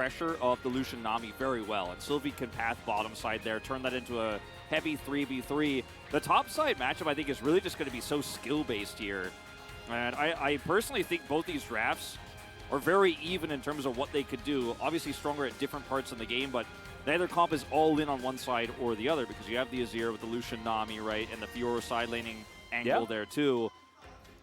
pressure of the Lucian Nami very well, and Sylvie can path bottom side there, turn that into a heavy 3v3. The top side matchup, I think, is really just going to be so skill-based here. And I personally think both these drafts are very even in terms of what they could do. Obviously stronger at different parts in the game, but neither comp is all in on one side or the other, because you have the Azir with the Lucian Nami, right, and the Fiora side laning angle there too.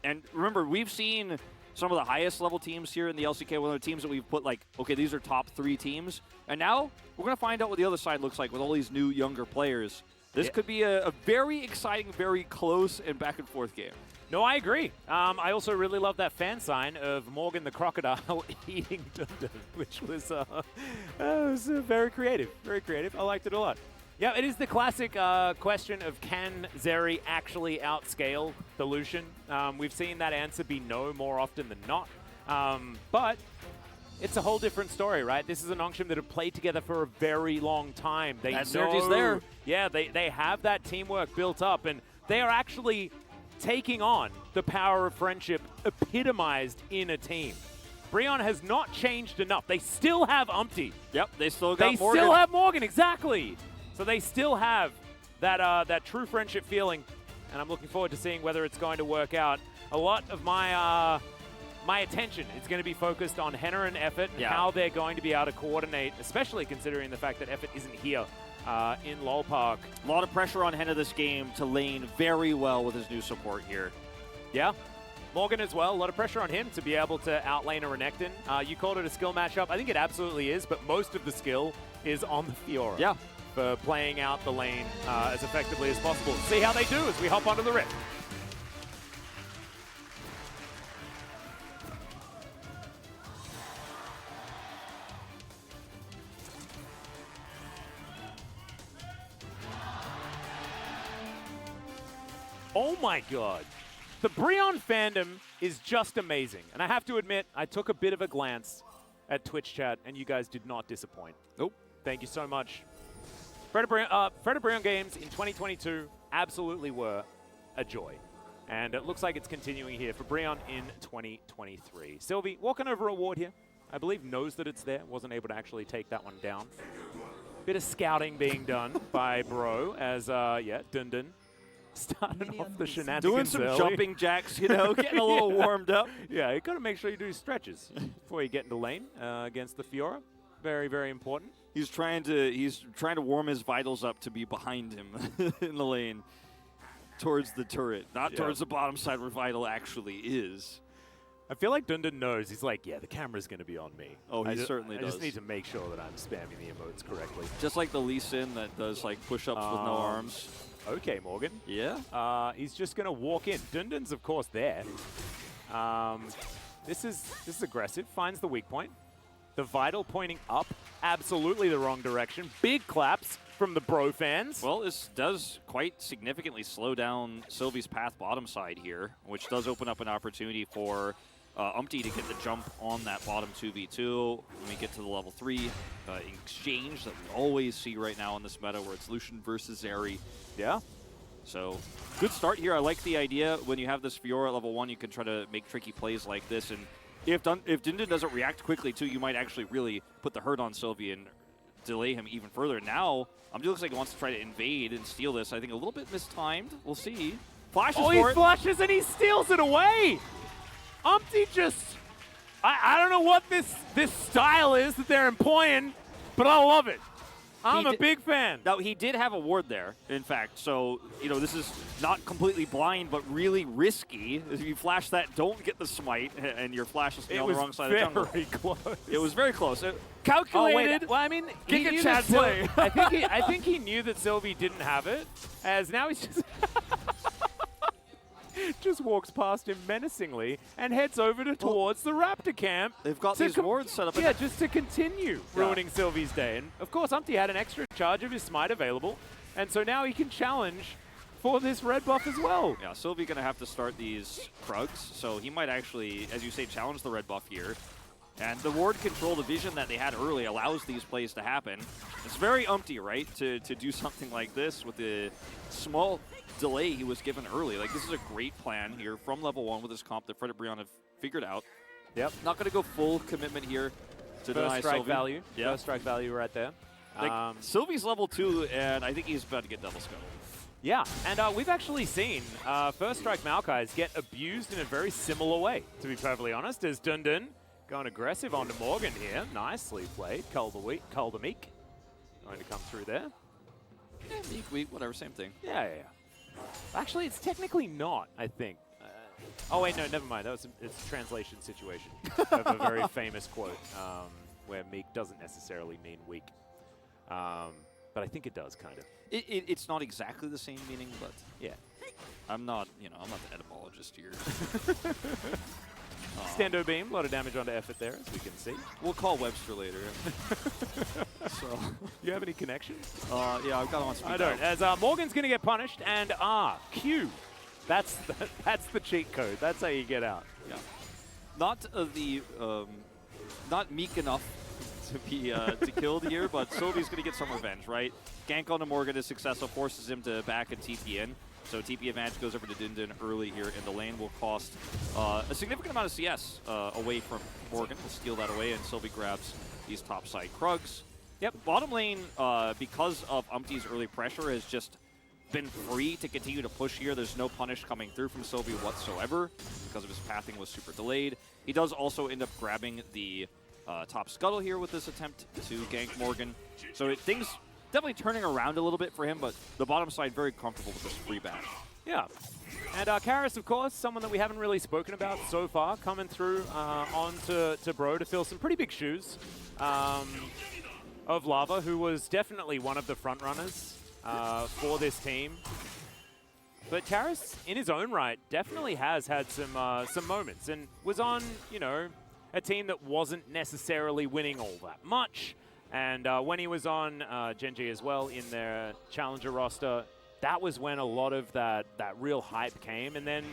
And remember, we've seen some of the highest level teams here in the LCK, one of the teams that we've put like, okay, these are top 3 teams. And now we're going to find out what the other side looks like with all these new younger players. This could be a very exciting, very close and back and forth game. No, I agree. I also really love that fan sign of Morgan the Crocodile eating Dundun, which was very creative. Very creative. I liked it a lot. Yeah, it is the classic question of can Zeri actually outscale the Lucian? We've seen that answer be no more often than not. But it's a whole different story, right? This is an Ongshim that have played together for a very long time. That synergy's there. Yeah, they have that teamwork built up, and they are actually taking on the power of friendship epitomized in a team. Breon has not changed enough. They still have Umpty. Yep, they still got Morgan. They still have Morgan, exactly. So they still have that true friendship feeling, and I'm looking forward to seeing whether it's going to work out. A lot of my my attention is going to be focused on Henna and Effort and how they're going to be able to coordinate, especially considering the fact that Effort isn't here in LoL Park. A lot of pressure on Henna this game to lane very well with his new support here. Yeah. Morgan as well, a lot of pressure on him to be able to outlane a Renekton. You called it a skill matchup. I think it absolutely is, but most of the skill is on the Fiora. Yeah. For playing out the lane as effectively as possible. See how they do as we hop onto the Rift. Oh my god. The Breon fandom is just amazing. And I have to admit, I took a bit of a glance at Twitch chat, and you guys did not disappoint. Nope. Thank you so much. Fred Breon games in 2022 absolutely were a joy. And it looks like it's continuing here for Breon in 2023. Sylvie, walking over a ward here. I believe knows that it's there. Wasn't able to actually take that one down. Bit of scouting being done by Bro as, Dundun started off the shenanigans doing some early. jumping jacks, you know, getting a little warmed up. Yeah, you got to make sure you do stretches before you get into lane against the Fiora. Very, very important. He's trying to warm his vitals up to be behind him in the lane towards the turret, not towards the bottom side where Vital actually is. I feel like Dundun knows. He's like, yeah, the camera's going to be on me. Oh, he certainly does. I just need to make sure that I'm spamming the emotes correctly. Just like the Lee Sin that does like push-ups with no arms. Okay, Morgan. Yeah. He's just going to walk in. Dundun's, of course, there. This is aggressive. Finds the weak point. The Vital pointing up. Absolutely the wrong direction. Big claps from the Bro fans. Well, this does quite significantly slow down Sylvie's path bottom side here, which does open up an opportunity for Umpty to get the jump on that bottom 2v2 when we get to the level 3 exchange that we always see right now in this meta where it's Lucian versus Zeri. Yeah. So, good start here. I like the idea when you have this Fiora at level 1, you can try to make tricky plays like this. And if Dundun doesn't react quickly too, you might actually really put the hurt on Sylvie and delay him even further. Now, Umpty looks like he wants to try to invade and steal this. I think a little bit mistimed. We'll see. Flashes for it. Oh, he flashes and he steals it away! Umpty just... I don't know what this style is that they're employing, but I love it. I'm a big fan. Now, he did have a ward there, in fact. So, you know, this is not completely blind, but really risky. If you flash that, don't get the smite, and your flash is on the wrong side of the jungle. It was very close. It was very close. Calculated. Well, I mean, Giga Chad play. I think he knew that Sylvie didn't have it, as now he's just... just walks past him menacingly and heads over towards the Raptor camp. They've got these wards set up. Yeah, just to continue ruining Sylvie's day. And of course, Umpty had an extra charge of his smite available, and so now he can challenge for this red buff as well. Yeah, Sylvie going to have to start these Krugs, so he might actually, as you say, challenge the red buff here. And the ward control, the vision that they had early, allows these plays to happen. It's very Umpty, right, to do something like this with the small delay he was given early. Like, this is a great plan here from level 1 with this comp that Fred and Breon have figured out. Yep. Not going to go full commitment here. to First deny strike Sylvie. value. Yeah. First strike value right there. Like, Sylvie's level 2, and I think he's about to get double scuttle. Yeah, and we've actually seen First Strike Maokai's get abused in a very similar way, to be perfectly honest, as Dun Dun going aggressive onto Morgan here. Nicely played. Meek going to come through there. Yeah, Meek, whatever, same thing. Yeah. Actually, it's technically not, I think. Oh, wait, no, never mind. It's a translation situation of a very famous quote where Meek doesn't necessarily mean weak. But I think it does, kind of. It's not exactly the same meaning, but yeah. I'm not the etymologist here. Stendo beam, a lot of damage onto effort there, as we can see. We'll call Webster later. So, you have any connections? Yeah, I've got him on speed. I don't. As Morgan's going to get punished, and Q. That's the cheat code. That's how you get out. Yeah. Not not meek enough to be to kill here, but Sylvie's going to get some revenge, right? Gank onto Morgan is successful, forces him to back and TP in. So TP advantage goes over to Dun Dun early here, and the lane will cost a significant amount of CS away from Morgan. We'll steal that away, and Sylvie grabs these top side Krugs. Yep, bottom lane, because of Umpty's early pressure, has just been free to continue to push here. There's no punish coming through from Sylvie whatsoever because of his pathing was super delayed. He does also end up grabbing the top scuttle here with this attempt to gank Morgan. So things definitely turning around a little bit for him, but the bottom side very comfortable with this free bash. Yeah. And Karis, of course, someone that we haven't really spoken about so far, coming through on to Bro to fill some pretty big shoes of Lava, who was definitely one of the front runners for this team. But Karis, in his own right, definitely has had some moments and was on, a team that wasn't necessarily winning all that much. And when he was on Genji as well in their challenger roster, that was when a lot of that real hype came, and then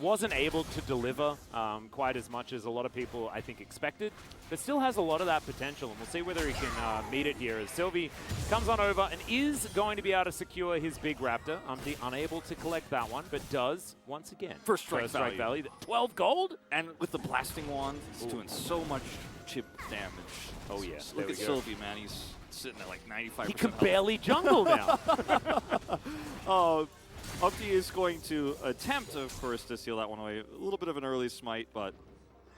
wasn't able to deliver quite as much as a lot of people, I think, expected, but still has a lot of that potential, and we'll see whether he can meet it here as Sylvie comes on over and is going to be able to secure his big Raptor. Umpty unable to collect that one, but does once again. First strike value. 12 gold? And with the blasting wand, he's doing so much chip damage. Oh yeah, look at Sylvie, man. He's sitting at like 95%. He can barely jungle now. Umpty is going to attempt, of course, to seal that one away. A little bit of an early smite, but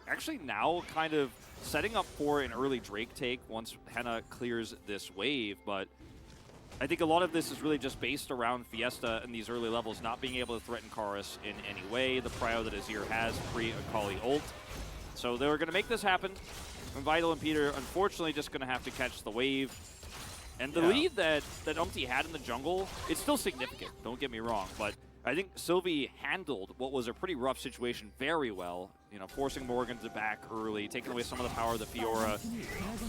actually now kind of setting up for an early Drake take once Henna clears this wave. But I think a lot of this is really just based around Fiesta in these early levels not being able to threaten Karis in any way. The prio that Azir has pre-Akali ult. So they're going to make this happen. And Vital and Peter, unfortunately, just going to have to catch the wave. And the lead that Umpty had in the jungle, it's still significant, don't get me wrong. But I think Sylvie handled what was a pretty rough situation very well. Forcing Morgan to back early, taking away some of the power of the Fiora.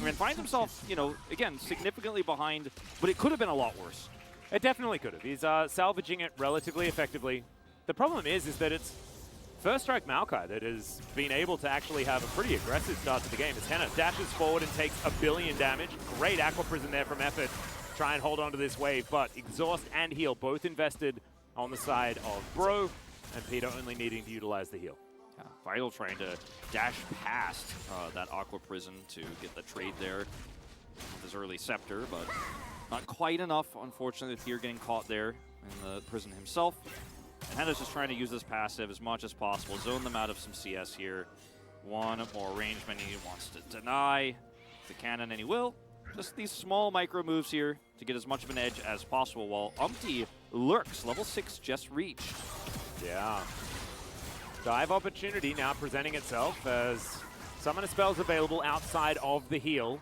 And finds himself, again, significantly behind, but it could have been a lot worse. It definitely could have. He's salvaging it relatively effectively. The problem is that it's First Strike Maokai that has been able to actually have a pretty aggressive start to the game. As Henna dashes forward and takes 1 billion damage. Great Aqua Prison there from Effort. Try and hold on to this wave, but Exhaust and Heal both invested on the side of Bro, and Peter only needing to utilize the heal. Yeah, Vital trying to dash past that Aqua Prison to get the trade there with his early Scepter, but not quite enough, unfortunately, with Fear getting caught there in the prison himself. And Henna's just trying to use this passive as much as possible, zone them out of some CS here. One more arrangement he wants to deny the cannon, and he will. Just these small micro moves here to get as much of an edge as possible, while Umpty lurks. Level 6 just reached. Yeah. Dive opportunity now presenting itself as Summoner spells available outside of the heal.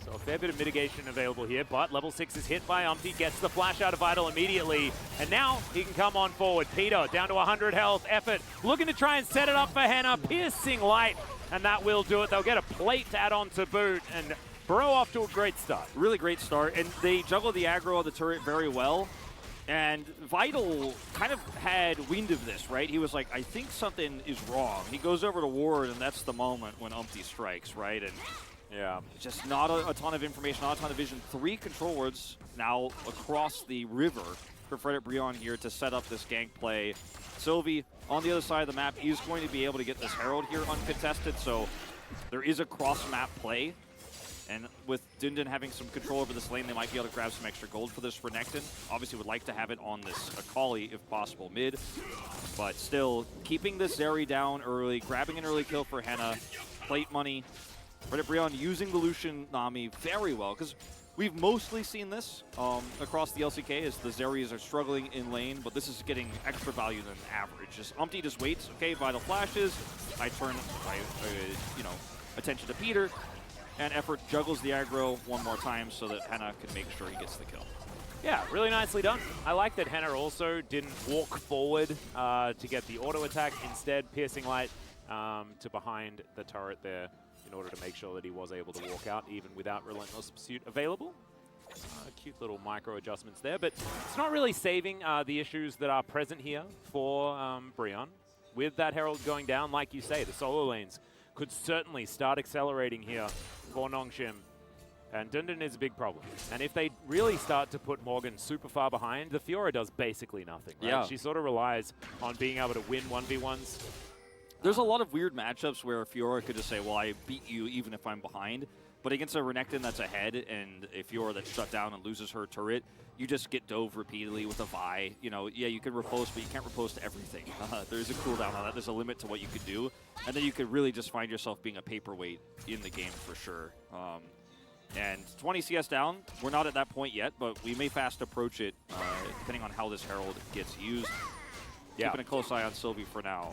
So a fair bit of mitigation available here, but level 6 is hit by Umpty, gets the flash out of Vital immediately, and now he can come on forward. Peter down to 100 health, Effort looking to try and set it up for Henna, piercing light, and that will do it. They'll get a plate to add on to boot, and Bro off to a great start. Really great start, and they juggled the aggro on the turret very well. And Vital kind of had wind of this, right? He was like, I think something is wrong. He goes over to Ward, and that's the moment when Umpty strikes, right? And yeah, just not a ton of information, not a ton of vision. 3 control wards now across the river for Frederick Brion here to set up this gank play. Sylvie on the other side of the map is going to be able to get this Herald here uncontested, so there is a cross-map play. And with Dundun having some control over this lane, they might be able to grab some extra gold for this for Renekton. Obviously would like to have it on this Akali, if possible, mid. But still, keeping this Zeri down early, grabbing an early kill for Henna, plate money. Reddit Breon using the Lucian Nami very well, because we've mostly seen this across the LCK as the Zeris are struggling in lane, but this is getting extra value than average. Just Umpty just waits, okay, Vital flashes, I turn my, attention to Peter, and Effort juggles the aggro one more time so that Henna can make sure he gets the kill. Yeah, really nicely done. I like that Henna also didn't walk forward to get the auto attack. Instead, Piercing Light to behind the turret there in order to make sure that he was able to walk out even without Relentless Pursuit available. Cute little micro adjustments there, but it's not really saving the issues that are present here for Breon. With that Herald going down, like you say, the solo lanes could certainly start accelerating here for Nongshim. And Dundun is a big problem. And if they really start to put Morgan super far behind, the Fiora does basically nothing. Right? Yeah. She sort of relies on being able to win 1v1s. There's a lot of weird matchups where Fiora could just say, well, I beat you even if I'm behind. But against a Renekton that's ahead and a Fiora that's shut down and loses her turret, you just get dove repeatedly with a Vi. You know, yeah, you can riposte, but you can't riposte to everything. There's a cooldown on that. There's a limit to what you could do. And then you could really just find yourself being a paperweight in the game for sure. And 20 CS down, we're not at that point yet, but we may fast approach it depending on how this Herald gets used. Yeah. Keeping a close eye on Sylvie for now.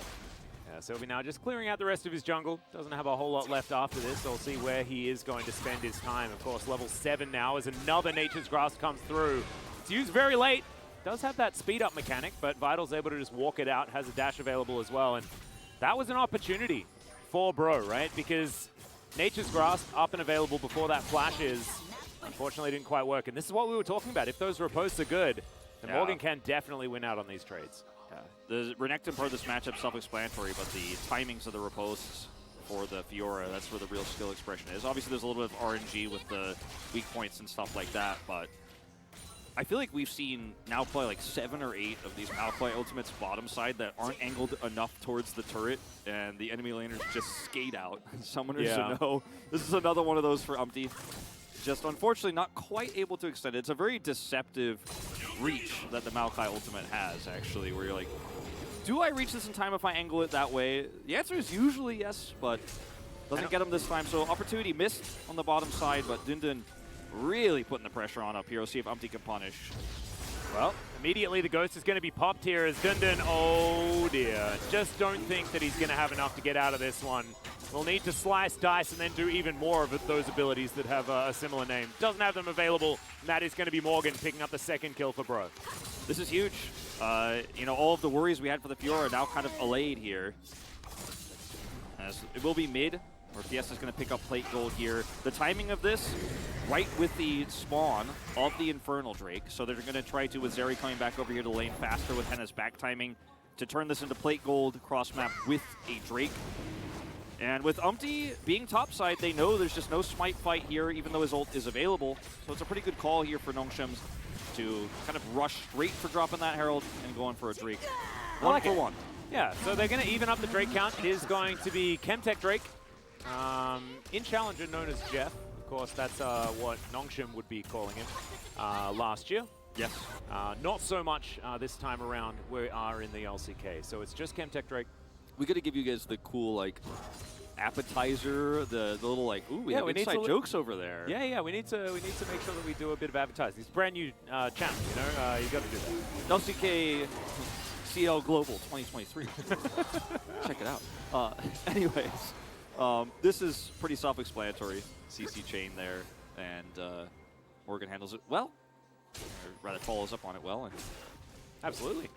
Yeah, Sylvie now just clearing out the rest of his jungle. Doesn't have a whole lot left after this, so we'll see where he is going to spend his time. Of course, level 7 now as another Nature's Grasp comes through. It's used very late. Does have that speed up mechanic, but Vital's able to just walk it out, has a dash available as well. And that was an opportunity for BRO, right? Because Nature's Grasp up and available before that flashes, unfortunately didn't quite work. And this is what we were talking about. If those riposts are good, then Morgan can definitely win out on these trades. Yeah. The Renekton part of this matchup self-explanatory, but the timings of the riposts for the Fiora, that's where the real skill expression is. Obviously, there's a little bit of RNG with the weak points and stuff like that, but I feel like we've seen now play like 7 or 8 of these Malphite ultimates bottom side that aren't angled enough towards the turret, and the enemy laners just skate out. Summoners know. This is another one of those for Umpty. Just unfortunately not quite able to extend it. It's a very deceptive reach that the Maokai ultimate has, actually, where you're like, do I reach this in time if I angle it that way? The answer is usually yes, but doesn't get him this time. So opportunity missed on the bottom side, but Dundun really putting the pressure on up here. We'll see if Umpty can punish. Well, immediately the Ghost is going to be popped here as Dundun, oh dear, just don't think that he's going to have enough to get out of this one. We'll need to slice, dice, and then do even more of those abilities that have a similar name. Doesn't have them available, and that is going to be Morgan picking up the second kill for BRO. This is huge. All of the worries we had for the Fiora are now kind of allayed here. As it will be mid, where Fiesta's going to pick up plate gold here. The timing of this, right with the spawn of the Infernal Drake. So they're going to try to, with Zeri coming back over here to lane faster with Henna's back timing, to turn this into plate gold cross map with a Drake. And with Umpty being topside, they know there's just no smite fight here, even though his ult is available. So it's a pretty good call here for Nongshims to kind of rush straight for dropping that Herald and going for a Drake. One for one. Yeah, so they're going to even up the Drake count. It is going to be Chemtech Drake. In Challenger known as Jeff. Of course, that's what Nongshim would be calling him last year. Yes. Not so much this time around. We are in the LCK, so it's just Chemtech Drake. We got to give you guys the cool, like, appetizer, the little, like, ooh, we have inside jokes over there. Yeah, we need to make sure that we do a bit of advertising. It's a brand new channel, you got to do that. LCK CL Global 2023. Check it out. Anyways, this is pretty self-explanatory. CC chain there, and Morgan handles it well. Or rather, follows up on it well. And absolutely.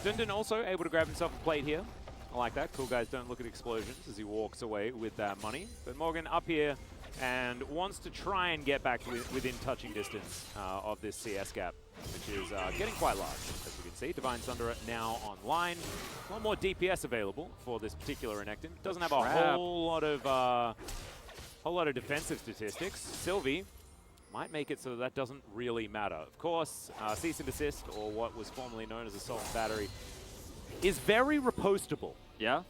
Dundun also able to grab himself a plate here. I like that. Cool guys don't look at explosions as he walks away with that money. But Morgan up here and wants to try and get back within touching distance of this CS gap, which is getting quite large, as you can see. Divine Sunderer now online. A lot more DPS available for this particular Renekton. Doesn't have a whole lot of defensive statistics. Sylvie might make it so that doesn't really matter. Of course, cease and desist, or what was formerly known as assault and battery, is very repostable. yeah,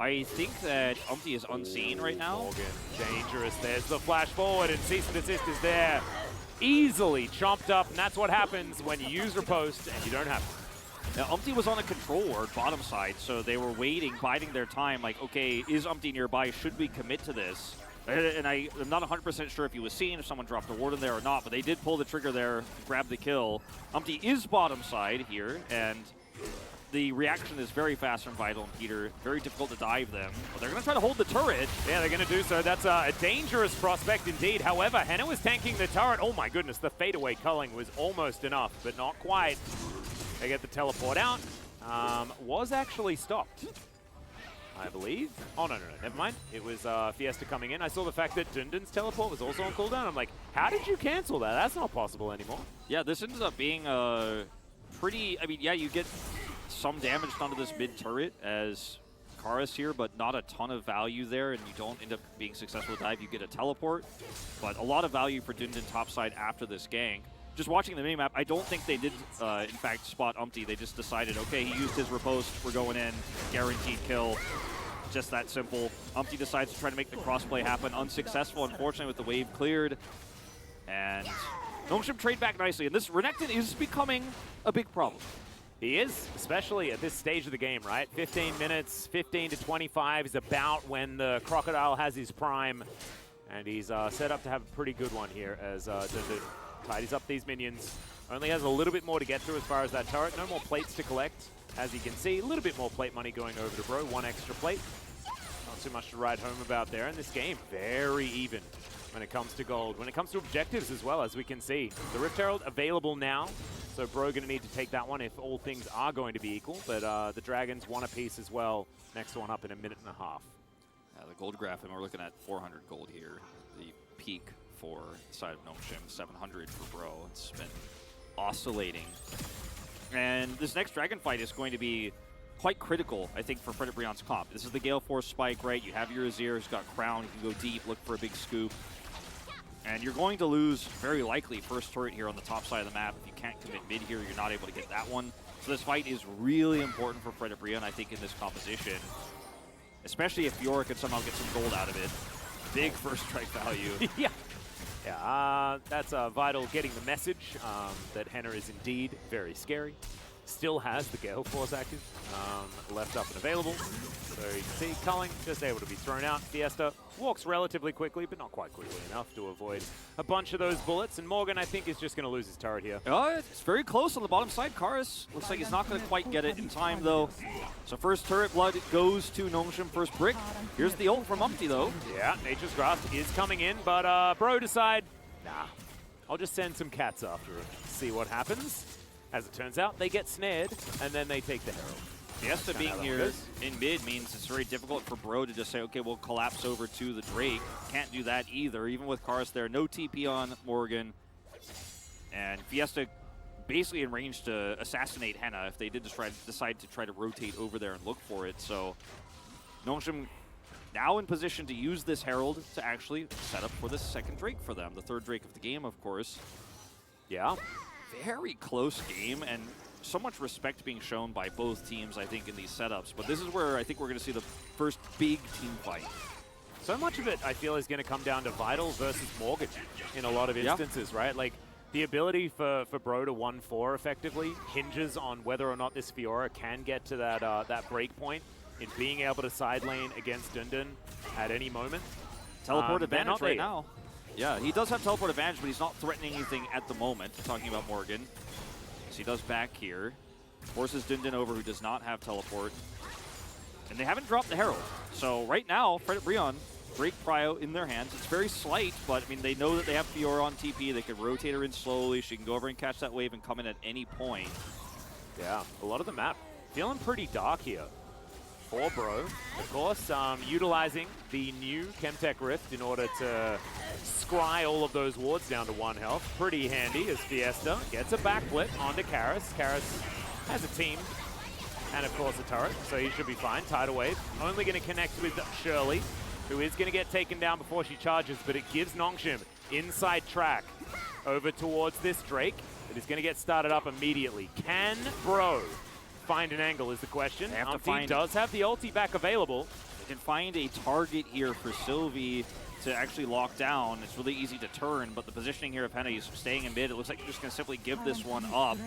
I think that Umpty is unseen right now. Morgan, dangerous. There's the flash forward, and cease and desist is there. Easily chomped up, and that's what happens when you use riposte and you don't have to. Now, Umpty was on a control ward bottom side, so they were waiting, biding their time, like, okay, is Umpty nearby? Should we commit to this? And I'm not 100% sure if he was seen, if someone dropped a ward in there or not, but they did pull the trigger there, grab the kill. Umpty is bottom side here, and the reaction is very fast from Vital and Peter. Very difficult to dive them. But they're going to try to hold the turret. Yeah, they're going to do so. That's a dangerous prospect indeed. However, Henna was tanking the turret. Oh my goodness, the fadeaway culling was almost enough, but not quite. They get the teleport out. Was actually stopped, I believe. Oh, no, never mind. It was Fiesta coming in. I saw the fact that Dundun's teleport was also on cooldown. I'm like, how did you cancel that? That's not possible anymore. Yeah, this ends up being pretty, I mean, yeah, you get some damage done to this mid turret as Karis here, but not a ton of value there, and you don't end up being successful with dive. You get a teleport, but a lot of value for Dundun topside after this gank. Just watching the minimap, I don't think they did, in fact, spot Umpty. They just decided, okay, he used his riposte, we're going in, guaranteed kill. Just that simple. Umpty decides to try to make the crossplay happen. Unsuccessful, unfortunately, with the wave cleared. And Nongshim trade back nicely, and this Renekton is becoming a big problem. He is, especially at this stage of the game, right? 15 minutes, 15 to 25 is about when the Crocodile has his prime. And he's set up to have a pretty good one here as Dundun tidies up these minions. Only has a little bit more to get through as far as that turret. No more plates to collect, as you can see. A little bit more plate money going over to Bro. One extra plate. Not too much to write home about there. And this game, very even when it comes to gold. When it comes to objectives as well, as we can see. The Rift Herald available now. So Bro going to need to take that one if all things are going to be equal. But the Dragons one apiece as well. Next one up in a minute and a half. The gold graph, and we're looking at 400 gold here. The peak for the side of Nongshim, 700 for Bro. It's been oscillating. And this next Dragon fight is going to be quite critical, I think, for Frederick Brion's comp. This is the Gale Force spike, right? You have your Azir who's got Crown, you can go deep, look for a big scoop. And you're going to lose, very likely, first turret here on the top side of the map. If you can't commit mid here, you're not able to get that one. So this fight is really important for Frederick Brion, I think, in this composition. Especially if Fiora could somehow get some gold out of it. Big first strike value. Yeah. Yeah, that's Vital getting the message that Henna is indeed very scary. Still has the Gale Force active, left up and available. So you can see culling just able to be thrown out. Fiesta walks relatively quickly, but not quite quickly enough to avoid a bunch of those bullets. And Morgan, I think, is just going to lose his turret here. Oh, it's very close on the bottom side. Karis looks like he's not going to quite get it in time, though. So first turret blood goes to Nongshim, first brick. Here's the ult from Umpty, though. Yeah, Nature's Grasp is coming in, but Bro decide, nah, I'll just send some cats after it, see what happens. As it turns out, they get snared, and then they take the Herald. Fiesta being here in mid means it's very difficult for Bro to just say, okay, we'll collapse over to the Drake. Can't do that either, even with Karis there. No TP on Morgan. And Fiesta basically in range to assassinate Henna if they did decide to try to rotate over there and look for it. So Nongshim now in position to use this Herald to actually set up for the second Drake for them. The third Drake of the game, of course. Yeah. Very close game, and so much respect being shown by both teams, I think, in these setups. But this is where I think we're going to see the first big team fight. So much of it, I feel, is going to come down to Vital versus Morgan in a lot of instances, right? Like, the ability for Bro to 1-4 effectively hinges on whether or not this Fiora can get to that that break point in being able to side lane against Dundun at any moment. Teleport advantage right now. Yeah, he does have teleport advantage, but he's not threatening anything at the moment. Talking about Morgan. So he does back here. Forces Dundun over, who does not have teleport. And they haven't dropped the Herald. So right now, Frederick Brion, Break Prio in their hands. It's very slight, but I mean, they know that they have Fiora on TP. They can rotate her in slowly. She can go over and catch that wave and come in at any point. Yeah, a lot of the map feeling pretty dark here. For Bro, of course, utilizing the new Chemtech Rift in order to scry all of those wards down to 1 health. Pretty handy as Fiesta gets a backflip onto Karis. Karis has a team and, of course, a turret, so he should be fine. Tidal Wave only going to connect with Shirley, who is going to get taken down before she charges, but it gives Nongshim inside track over towards this Drake. It is going to get started up immediately. Can Bro find an angle is the question. Umpty does have the ulti back available. can find a target here for Sylvie to actually lock down. It's really easy to turn, but the positioning here of Henna, he's staying in mid. It looks like he's just going to simply give this one up.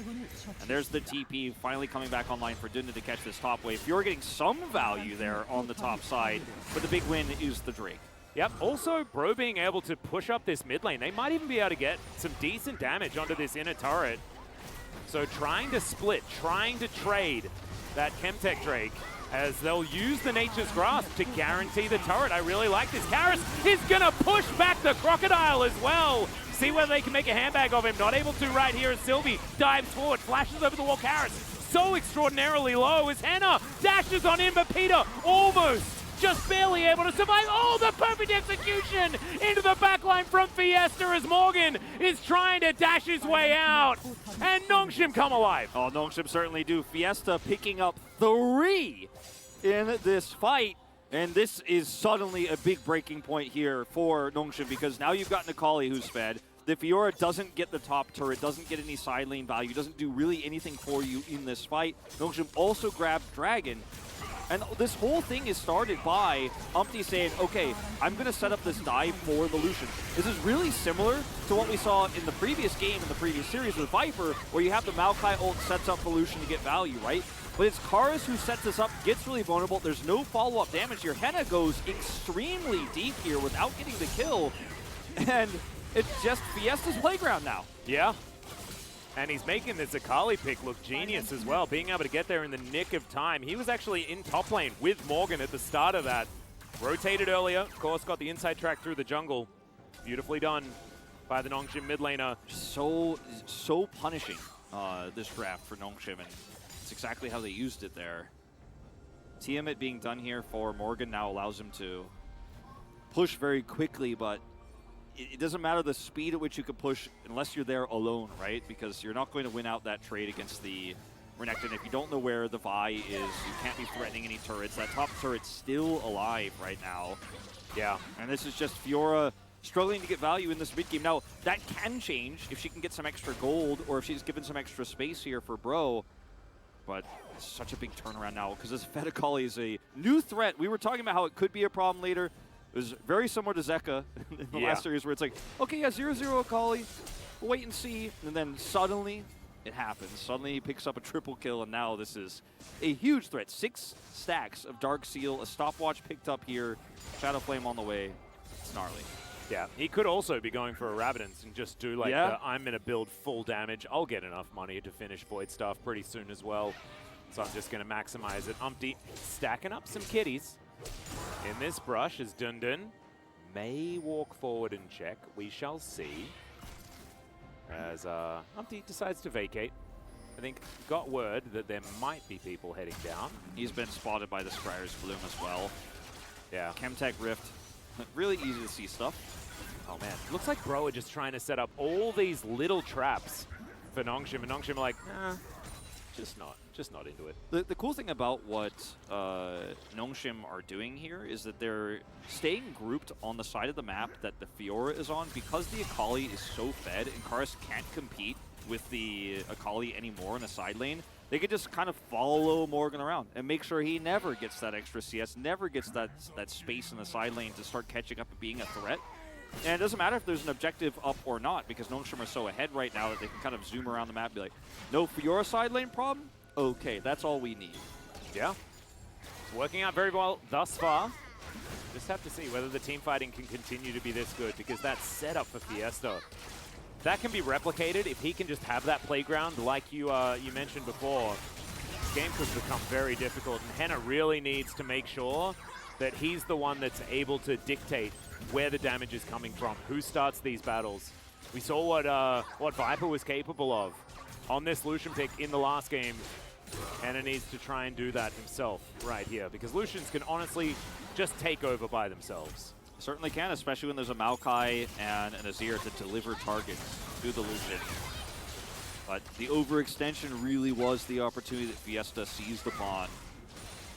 And there's the TP finally coming back online for Dunda to catch this top wave. You're getting some value there on the top side, but the big win is the Drake. Yep, also BRO being able to push up this mid lane. They might even be able to get some decent damage onto this inner turret. So trying to split, trying to trade that Chemtech Drake, as they'll use the Nature's Grasp to guarantee the turret. I really like this. Karis is going to push back the Crocodile as well. See whether they can make a handbag of him. Not able to right here as Sylvie dives forward, flashes over the wall. Karis so extraordinarily low as Henna dashes on him, but Peter almost just barely able to survive. Oh, the perfect execution into the backline from Fiesta as Morgan is trying to dash his way out. And Nongshim come alive. Oh, Nongshim certainly do. Fiesta picking up 3 in this fight. And this is suddenly a big breaking point here for Nongshim because now you've got Nikali who's fed. The Fiora doesn't get the top turret, doesn't get any side lane value, doesn't do really anything for you in this fight. Nongshim also grabs Dragon. And this whole thing is started by Umpty saying, okay, I'm going to set up this dive for the Lucian. This is really similar to what we saw in the previous game, in the previous series with Viper, where you have the Maokai ult sets up the Lucian to get value, right? But it's Karis who sets this up, gets really vulnerable. There's no follow-up damage here. Henna goes extremely deep here without getting the kill. And it's just Fiesta's playground now. Yeah. And he's making this Akali pick look genius as well, being able to get there in the nick of time. He was actually in top lane with Morgan at the start of that. Rotated earlier, of course, got the inside track through the jungle. Beautifully done by the Nongshim mid laner. So punishing this draft for Nongshim, and it's exactly how they used it there. Tiamat being done here for Morgan now allows him to push very quickly, but it doesn't matter the speed at which you can push unless you're there alone, right? Because you're not going to win out that trade against the Renekton. If you don't know where the Vi is, you can't be threatening any turrets. That top turret's still alive right now. Yeah. And this is just Fiora struggling to get value in this mid game. Now, that can change if she can get some extra gold or if she's given some extra space here for BRO. But it's such a big turnaround now because this Fed Akali is a new threat. We were talking about how it could be a problem later. It was very similar to Zeka in the last series where it's like, okay, yeah, 0-0 Akali, we'll wait and see. And then suddenly it happens. Suddenly he picks up a triple kill, and now this is a huge threat. 6 stacks of Dark Seal, a stopwatch picked up here, Shadow Flame on the way. It's gnarly. Yeah, he could also be going for a Rabidance and just do like the, I'm going to build full damage. I'll get enough money to finish Void stuff pretty soon as well. So I'm just going to maximize it. Umpty stacking up some kitties. In this brush as Dundun may walk forward and check. We shall see. As Umpty decides to vacate. I think got word that there might be people heading down. He's been spotted by the Scryer's Bloom as well. Yeah. Chemtech Rift. Really easy to see stuff. Oh man, looks like BRO are just trying to set up all these little traps for Nongshim, and Nongshim are like, nah, just not into it. The cool thing about what Nongshim are doing here is that they're staying grouped on the side of the map that the Fiora is on because the Akali is so fed and Karis can't compete with the Akali anymore in a side lane. They could just kind of follow Morgan around and make sure he never gets that extra CS, never gets that space in the side lane to start catching up and being a threat. And it doesn't matter if there's an objective up or not because Nongshim are so ahead right now that they can kind of zoom around the map and be like, no Fiora side lane problem? Okay, that's all we need. Yeah. It's working out very well thus far. Just have to see whether the team fighting can continue to be this good because that setup for Fiesta, that can be replicated if he can just have that playground like you mentioned before. This game could become very difficult, and Henna really needs to make sure that he's the one that's able to dictate where the damage is coming from, who starts these battles. We saw what Viper was capable of on this Lucian pick in the last game. Henna needs to try and do that himself right here because Lucians can honestly just take over by themselves. Certainly can, especially when there's a Maokai and an Azir to deliver targets to the Lucian. But the overextension really was the opportunity that Fiesta seized upon.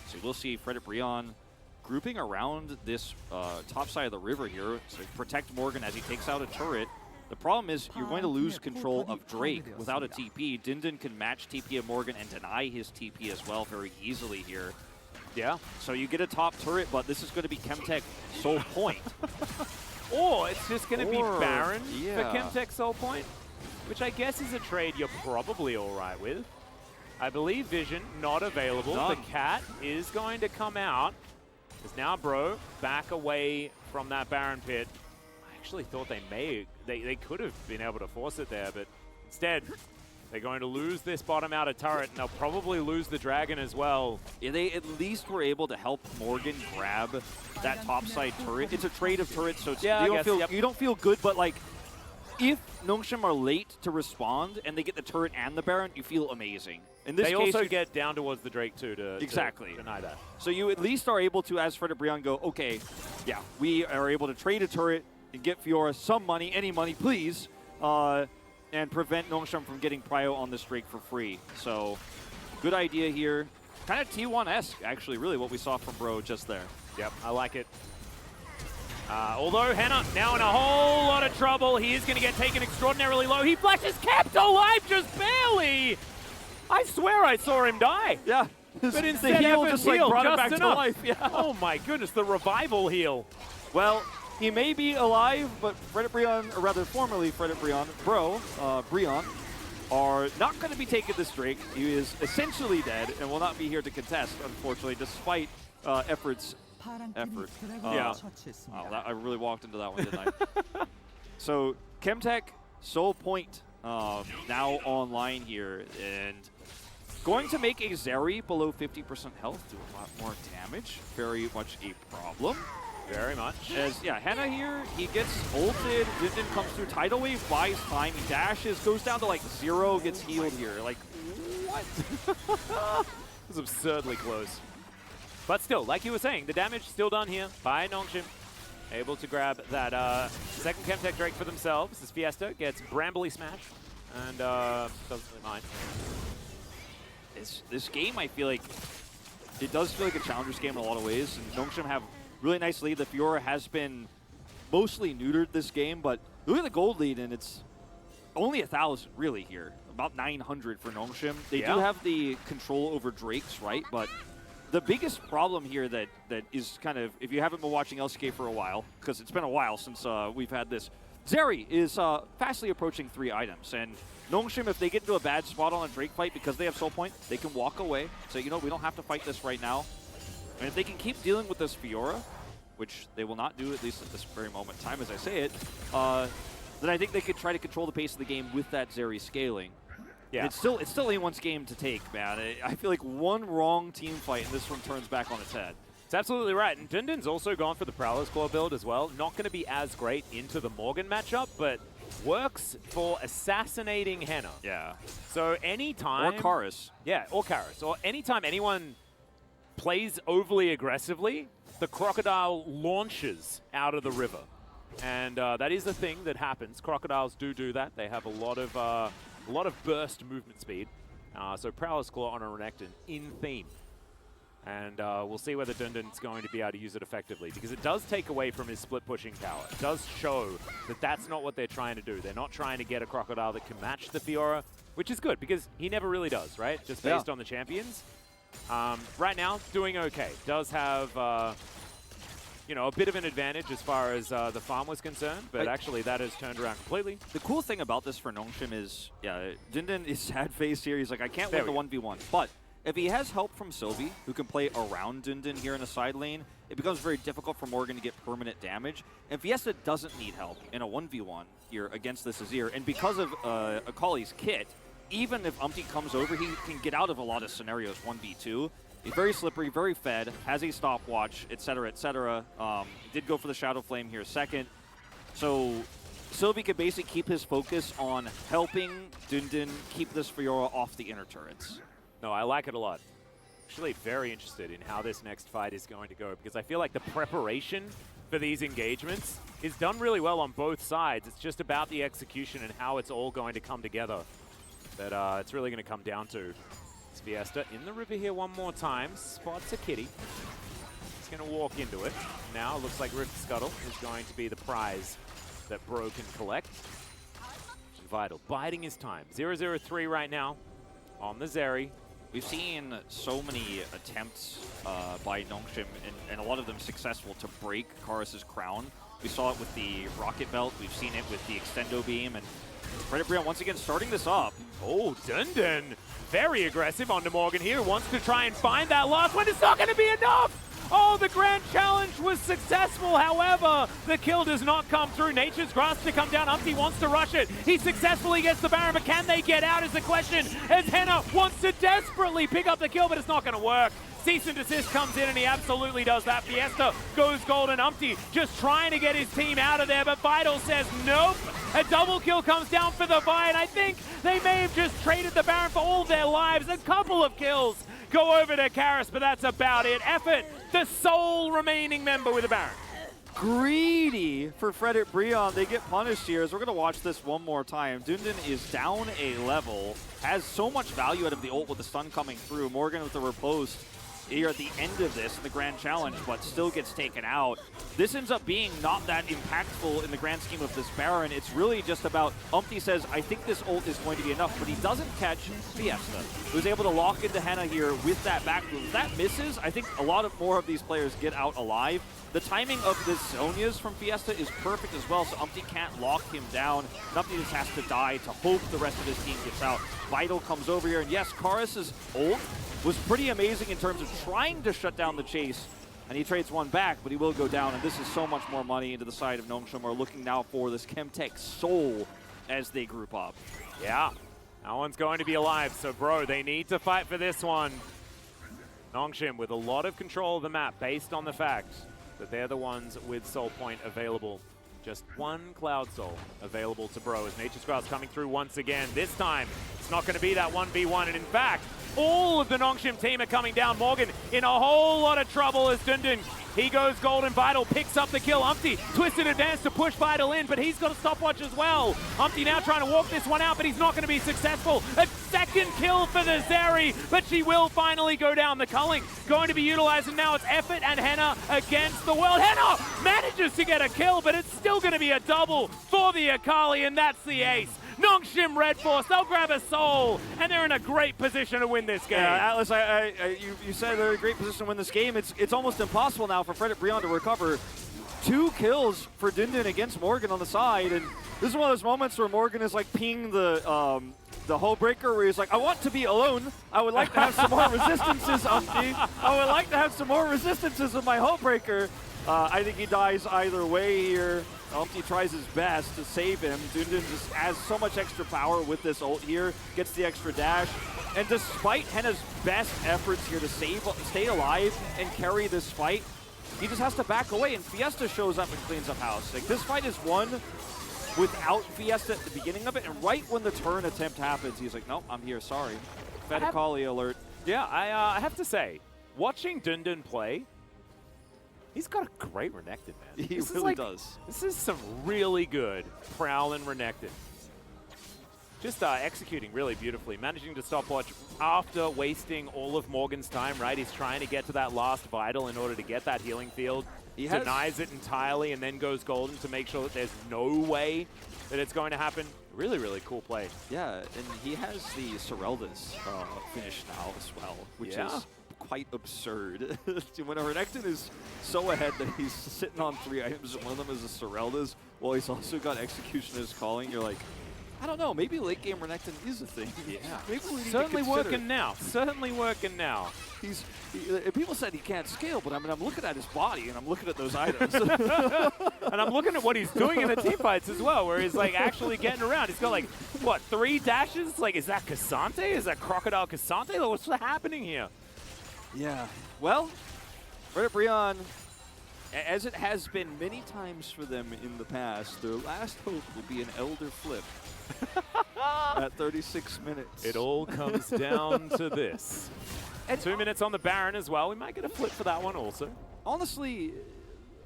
So we'll see Frederick Brion grouping around this top side of the river here to protect Morgan as he takes out a turret. The problem is you're going to lose control of Drake without a TP. Dindin can match TP of Morgan and deny his TP as well very easily here. Yeah. So you get a top turret, but this is going to be Chemtech Soul Point. Or it's just going to be Or, Baron yeah. for Chemtech Soul Point, which I guess is a trade you're probably all right with. I believe Vision not available. Done. The cat is going to come out. Is now Bro back away from that Baron pit. I actually thought they could have been able to force it there, but instead they're going to lose this bottom outer turret, and they'll probably lose the dragon as well. Yeah, they at least were able to help Morgan grab that topside turret. It's a trade of turrets, so it's, Yeah, you don't feel good, but like if Nongshim are late to respond and they get the turret and the Baron, you feel amazing. In this They case, also get down towards the Drake too to deny that. So you at least are able to, as Fred and Brion, go, okay, yeah, we are able to trade a turret and get Fiora some money, any money, please, and prevent Nongshim from getting Prio on this Drake for free. So good idea here. Kind of T1-esque, actually, really, what we saw from Bro just there. Yep, I like it. Although Henna now in a whole lot of trouble. He is going to get taken extraordinarily low. He flashes, kept alive just barely. I swear I saw him die. Yeah. But instead the heal Evans just like healed brought him just back enough. to life. Yeah. Oh my goodness, the revival heal. Well, he may be alive, but Fred and Brion, or rather formerly Fred and Brion, Brion, are not going to be taking this Drake. He is essentially dead and will not be here to contest, unfortunately, despite efforts. Yeah. Wow, I really walked into that one, didn't I? So, Chemtech, Soul Point, now online here, and going to make a Zeri below 50% health do a lot more damage. Very much a problem. Very much. As, yeah, Henna here, he gets ulted, Dindin comes through, Tidal Wave buys time, he dashes, goes down to like 0, gets healed here. Like, what? It was absurdly close. But still, like you were saying, the damage still done here by Nongshim. Able to grab that second Chemtech Drake for themselves. This Fiesta gets Brambly Smash and doesn't really mind. This game, I feel like, it does feel like a challenger's game in a lot of ways, and Nongshim have really nice lead. The Fiora has been mostly neutered this game, but look at the gold lead, and it's only 1,000 really here. About 900 for Nongshim. They do have the control over Drakes, right? But the biggest problem here that is kind of, if you haven't been watching LCK for a while, because it's been a while since we've had this, Zeri is fastly approaching 3 items, and Nongshim, if they get into a bad spot on a Drake fight because they have Soul Point, they can walk away, say, you know, we don't have to fight this right now. And if they can keep dealing with this Fiora, which they will not do, at least at this very moment in time as I say it, then I think they could try to control the pace of the game with that Zeri scaling. Yeah. It's still anyone's game to take, man. I feel like one wrong team fight and this one turns back on its head. It's absolutely right. And Dindin's also gone for the Prowler's Claw build as well. Not going to be as great into the Morgan matchup, but works for assassinating Henna. Yeah. So anytime... Or Karis. Yeah, or Karis. Or anytime anyone plays overly aggressively, the Crocodile launches out of the river. And that is a thing that happens. Crocodiles do that. They have a lot of burst movement speed. So Prowler's Claw on a Renekton in theme. And we'll see whether Dundon's going to be able to use it effectively, because it does take away from his split pushing power. It does show that that's not what they're trying to do. They're not trying to get a Crocodile that can match the Fiora, which is good, because he never really does, right? Just based on the champions. Right now, doing okay. Does have, you know, a bit of an advantage as far as the farm was concerned, but actually that has turned around completely. The cool thing about this for Nongshim is, yeah, Dindon is sad face here. He's like, I can't win the 1v1, but if he has help from Sylvie, who can play around Dindon here in the side lane, it becomes very difficult for Morgan to get permanent damage. And Fiesta doesn't need help in a 1v1 here against this Azir, and because of Akali's kit, even if Umpty comes over, he can get out of a lot of scenarios 1v2. He's very slippery, very fed, has a stopwatch, etc., etc. He did go for the Shadow Flame here second. So Sylvie could basically keep his focus on helping Dindon keep this Fiora off the inner turrets. No, I like it a lot. Actually very interested in how this next fight is going to go, because I feel like the preparation for these engagements is done really well on both sides. It's just about the execution and how it's all going to come together that it's really going to come down to. It's Fiesta in the river here one more time. Spots a kitty. He's going to walk into it. Now it looks like Rift Scuttle is going to be the prize that Bro can collect. Vital biding his time. 0-0-3 right now on the Zeri. we've seen so many attempts by Nongshim, and a lot of them successful, to break Karus's crown. We saw it with the Rocket Belt. We've seen it with the Extendo Beam, and Fredit Brion once again starting this up. Oh, Dundun, very aggressive onto Morgan here. Wants to try and find that last one. It's not going to be enough. Oh, the grand challenge was successful. However, the kill does not come through. Nature's Grasp to come down. Umpty wants to rush it. He successfully gets the Baron, but can they get out is the question. As Henna wants to desperately pick up the kill, but it's not going to work. Cease and Desist comes in, and he absolutely does that. Fiesta goes golden. Umpty just trying to get his team out of there, but Vital says nope. A double kill comes down for the Vi, and I think they may have just traded the Baron for all their lives. A couple of kills go over to Karus, but that's about it. Effort, the sole remaining member with the Baron. Greedy for Fredit Brion. They get punished here, as we're going to watch this one more time. Dundun is down a level, has so much value out of the ult with the stun coming through. Morgan with the riposte here at the end of this in the Grand Challenge, but still gets taken out. This ends up being not that impactful in the grand scheme of this Baron. It's really just about, Umpty says, I think this ult is going to be enough, but he doesn't catch Fiesta, who's able to lock into Henna here with that back move. If that misses, I think a lot more of these players get out alive. The timing of the Zonias from Fiesta is perfect as well, so Umpty can't lock him down. Umpty just has to die to hope the rest of his team gets out. Vital comes over here, and yes, Karus's ult was pretty amazing in terms of trying to shut down the chase, and he trades one back, but he will go down, and this is so much more money into the side of Nongshim. We're looking now for this Chemtech Soul as they group up. Yeah, that one's going to be alive, so bro, they need to fight for this one. Nongshim with a lot of control of the map based on the fact that they're the ones with Soul Point available. Just one Cloud Soul available to Bro as Nature's Grasp coming through once again. This time, it's not going to be that 1v1, and in fact, all of the Nongshim team are coming down. Morgan in a whole lot of trouble as Dundun, he goes golden. Vital picks up the kill. Umpty twisted advance to push Vital in, but he's got a stopwatch as well. Umpty now trying to walk this one out, but he's not going to be successful. A second kill for the Zeri, but she will finally go down. The culling going to be utilized, and now it's Effort and Henna against the world. Henna manages to get a kill, but it's still going to be a double for the Akali, and that's the ace. Nongshim Red Force, they'll grab a soul, and they're in a great position to win this game. Yeah, Atlas, you said they're in a great position to win this game. It's almost impossible now for Fredit Brion to recover. 2 kills for Dundun against Morgan on the side, and this is one of those moments where Morgan is like peeing the hull breaker, where he's like, I want to be alone. I would like to have some more resistances, Umpty. I would like to have some more resistances with my hull breaker. I think he dies either way here. Umpty tries his best to save him. Dundun just has so much extra power with this ult here, gets the extra dash. And despite Henna's best efforts here to stay alive and carry this fight, he just has to back away, and Fiesta shows up and cleans up house. Like, this fight is won without Fiesta at the beginning of it, and right when the turn attempt happens, he's like, nope, I'm here, sorry. Fedicali alert. Yeah, I have to say, watching Dundun play, he's got a great Renekton, man. He really does. This is some really good Prowl and Renekton. Just executing really beautifully, managing to stopwatch after wasting all of Morgan's time, right? He's trying to get to that last Vital in order to get that healing field. He denies it entirely and then goes golden to make sure that there's no way that it's going to happen. Really, really cool play. Yeah, and he has the Sorelda's finish now as well, which is quite absurd. When a Renekton is so ahead that he's sitting on 3 items, and one of them is a Sorelda's, while he's also got Executioner's Calling, you're like, I don't know, maybe late game Renekton is a thing. Yeah, maybe we need certainly to working now. Certainly working now. People said he can't scale, but I mean, I'm looking at his body and I'm looking at those items. And I'm looking at what he's doing in the team fights as well, where he's like actually getting around. He's got like, what, 3 dashes? Like, is that Cassante? Is that Crocodile Cassante? Like, what's happening here? Yeah. Well, Fredit Brion, as it has been many times for them in the past, their last hope will be an Elder Flip. At 36 minutes. It all comes down to this. And 2 minutes on the Baron as well. We might get a flip for that one also. Honestly,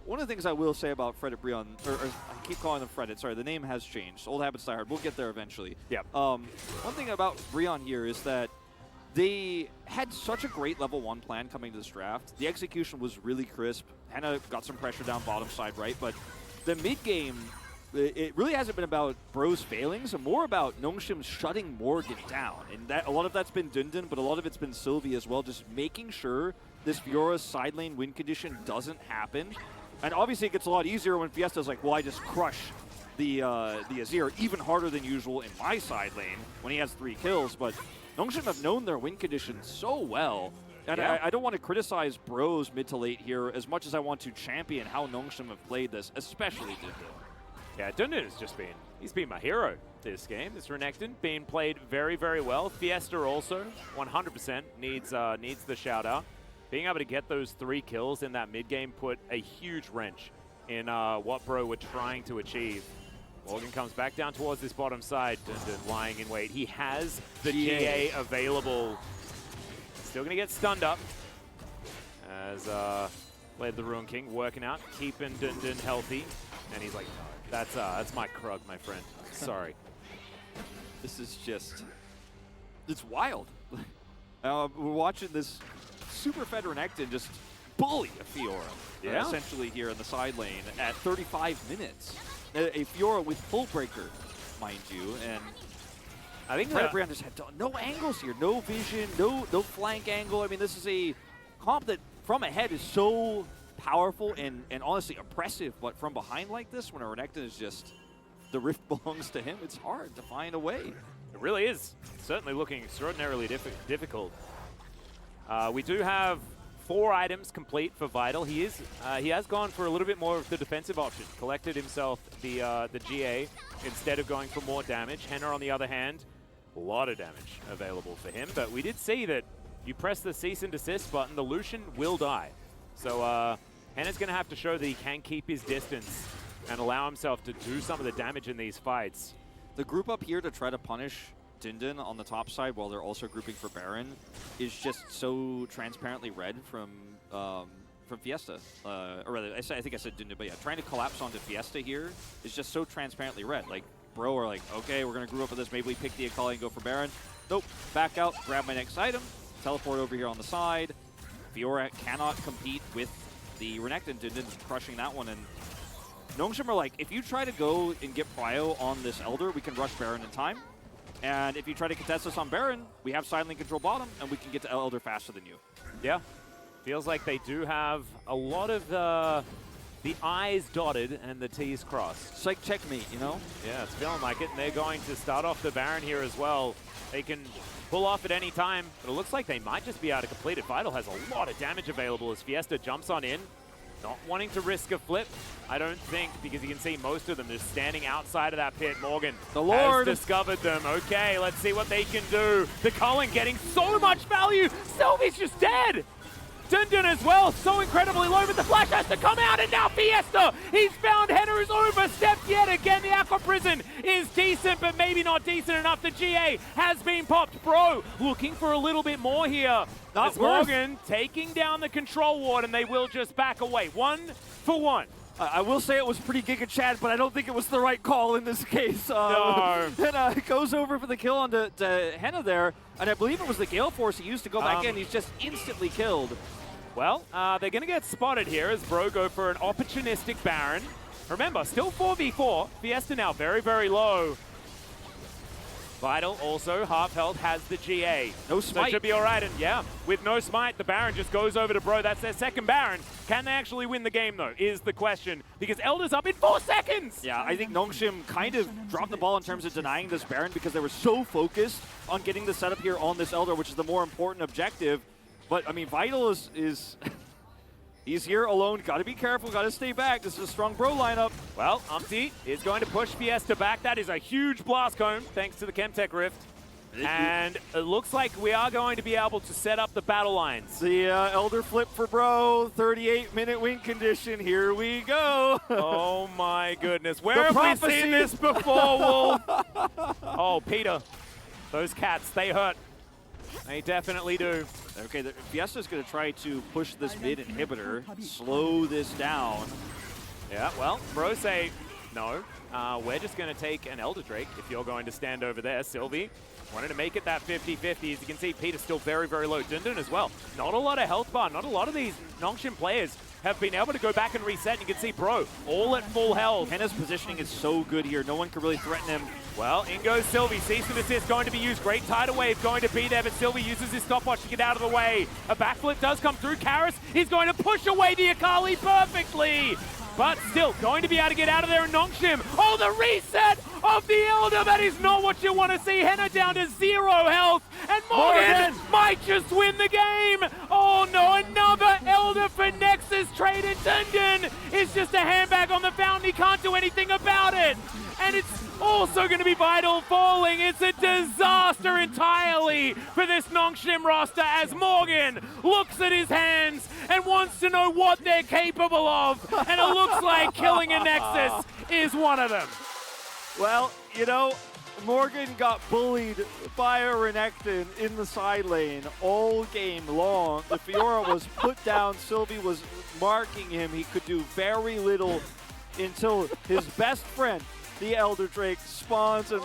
one of the things I will say about Fredit Brion, or I keep calling them Fredit, sorry, the name has changed. Old habits die hard. We'll get there eventually. Yep. One thing about Brion here is that they had such a great level 1 plan coming to this draft. The execution was really crisp. Henna got some pressure down bottom side, right? But the mid game it really hasn't been about Bro's failings, and more about Nongshim shutting Morgan down. And that a lot of that's been Dundun, but a lot of it's been Sylvie as well, just making sure this Fiora side lane win condition doesn't happen. And obviously it gets a lot easier when Fiesta's like, well, I just crush the Azir even harder than usual in my side lane when he has 3 kills. But Nongshim have known their win conditions so well. And yeah. I don't want to criticize Bros mid to late here as much as I want to champion how Nongshim have played this, especially Dundun. Yeah, Dundun has just he's been my hero this game. This Renekton being played very, very well. Fiesta also 100% needs the shout out. Being able to get those 3 kills in that mid game put a huge wrench in what Bro were trying to achieve. Morgan comes back down towards this bottom side. Dundun lying in wait. He has the GA available. Still gonna get stunned up as Blade the Ruin King working out, keeping Dundun healthy, and he's like, no, that's my Krug, my friend. Sorry. This is just, it's wild. We're watching this super fed Renekton just bully a Fiora, essentially here in the side lane at 35 minutes. A Fiora with full breaker, mind you, and I think Brand just had no angles here, no vision, no flank angle. I mean, this is a comp that from ahead is so powerful and honestly oppressive, but from behind like this, when a Renekton is just, the rift belongs to him, it's hard to find a way. It really is. Certainly looking extraordinarily difficult. We do have 4 items complete for Vital. He has gone for a little bit more of the defensive option. Collected himself the GA instead of going for more damage. Henna, on the other hand, a lot of damage available for him. But we did see that you press the cease and desist button, the Lucian will die. So Henna's going to have to show that he can keep his distance and allow himself to do some of the damage in these fights. The group up here to try to punish Dundun on the top side while they're also grouping for Baron is just so transparently red from Fiesta. Or rather, I think I said Dundun, but yeah, trying to collapse onto Fiesta here is just so transparently red. Like, Bro are like, okay, we're going to group up with this. Maybe we pick the Akali and go for Baron. Nope, back out, grab my next item, teleport over here on the side. Fiora cannot compete with the Renekton. Dundun's crushing that one, and Nongshim are like, if you try to go and get Prio on this Elder, we can rush Baron in time. And if you try to contest us on Baron, we have side lane control bottom, and we can get to Elder faster than you. Yeah. Feels like they do have a lot of the I's dotted and the T's crossed. It's like checkmate, you know? Yeah, it's feeling like it. And they're going to start off the Baron here as well. They can pull off at any time, but it looks like they might just be able to complete it. Vital has a lot of damage available as Fiesta jumps on in. Not wanting to risk a flip, I don't think, because you can see most of them just standing outside of that pit. Morgan the Lord has discovered them. Okay, let's see what they can do. The Cullen getting so much value. Sylvie's just dead. Dundun as well, so incredibly low, but the flash has to come out, and now Fiesta, he's found Henna, who's overstepped yet again. The Aqua Prison is decent, but maybe not decent enough. The GA has been popped. Bro, looking for a little bit more here. That's Morgan taking down the control ward, and they will just back away. 1 for 1. I will say it was pretty Giga Chad, but I don't think it was the right call in this case. No. Henna goes over for the kill on to Henna there, and I believe it was the Gale Force he used to go back in. He's just instantly killed. Well, they're going to get spotted here as Bro go for an opportunistic Baron. Remember, still 4v4. Fiesta now very, very low. Vital also, half health, has the GA. No smite. So should be all right. And yeah, with no smite, the Baron just goes over to Bro. That's their second Baron. Can they actually win the game, though, is the question. Because Elder's up in 4 seconds. Yeah, I think Nongshim kind of dropped the ball in terms of denying this Baron because they were so focused on getting the setup here on this Elder, which is the more important objective. But, I mean, Vital is he's here alone. Got to be careful. Got to stay back. This is a strong Bro lineup. Well, Umpty is going to push Fiesta back. That is a huge blast cone, thanks to the Chemtech Rift. And it looks like we are going to be able to set up the battle lines. The Elder flip for Bro. 38-minute win condition. Here we go. Oh, my goodness. Where have we seen this before, Wolf? Oh, Peter. Those cats, they hurt. They definitely do. Okay, Fiesta's going to try to push this mid inhibitor, slow this down. Yeah, well, Bro say no. we're just going to take an Elder Drake if you're going to stand over there. Sylvie wanted to make it that 50-50. As you can see, Peter's still very, very low. Dundun as well. Not a lot of health bar. Not a lot of these Nongshim players have been able to go back and reset. And you can see Bro all at full health. Henna's positioning is so good here. No one can really threaten him. Well, in goes Sylvie. Cease and desist going to be used. Great tidal wave going to be there, but Sylvie uses his stopwatch to get out of the way. A backflip does come through. Karis is going to push away the Akali perfectly. But still, going to be able to get out of there in Nongshim. Oh, the reset of the Elder. That is not what you want to see. Henna down to 0 health. And Morgan might just win the game. Oh, no, another Elder for Nexus trade. And Dundun is just a handbag on the fountain. He can't do anything about it. And it's also going to be Vital falling. It's a disaster entirely for this Nongshim roster as Morgan looks at his hands and wants to know what they're capable of. And it looks like killing a Nexus is one of them. Well, you know, Morgan got bullied by a Renekton in the side lane all game long. The Fiora was put down. Sylvie was marking him. He could do very little until his best friend, the Elder Drake, spawns and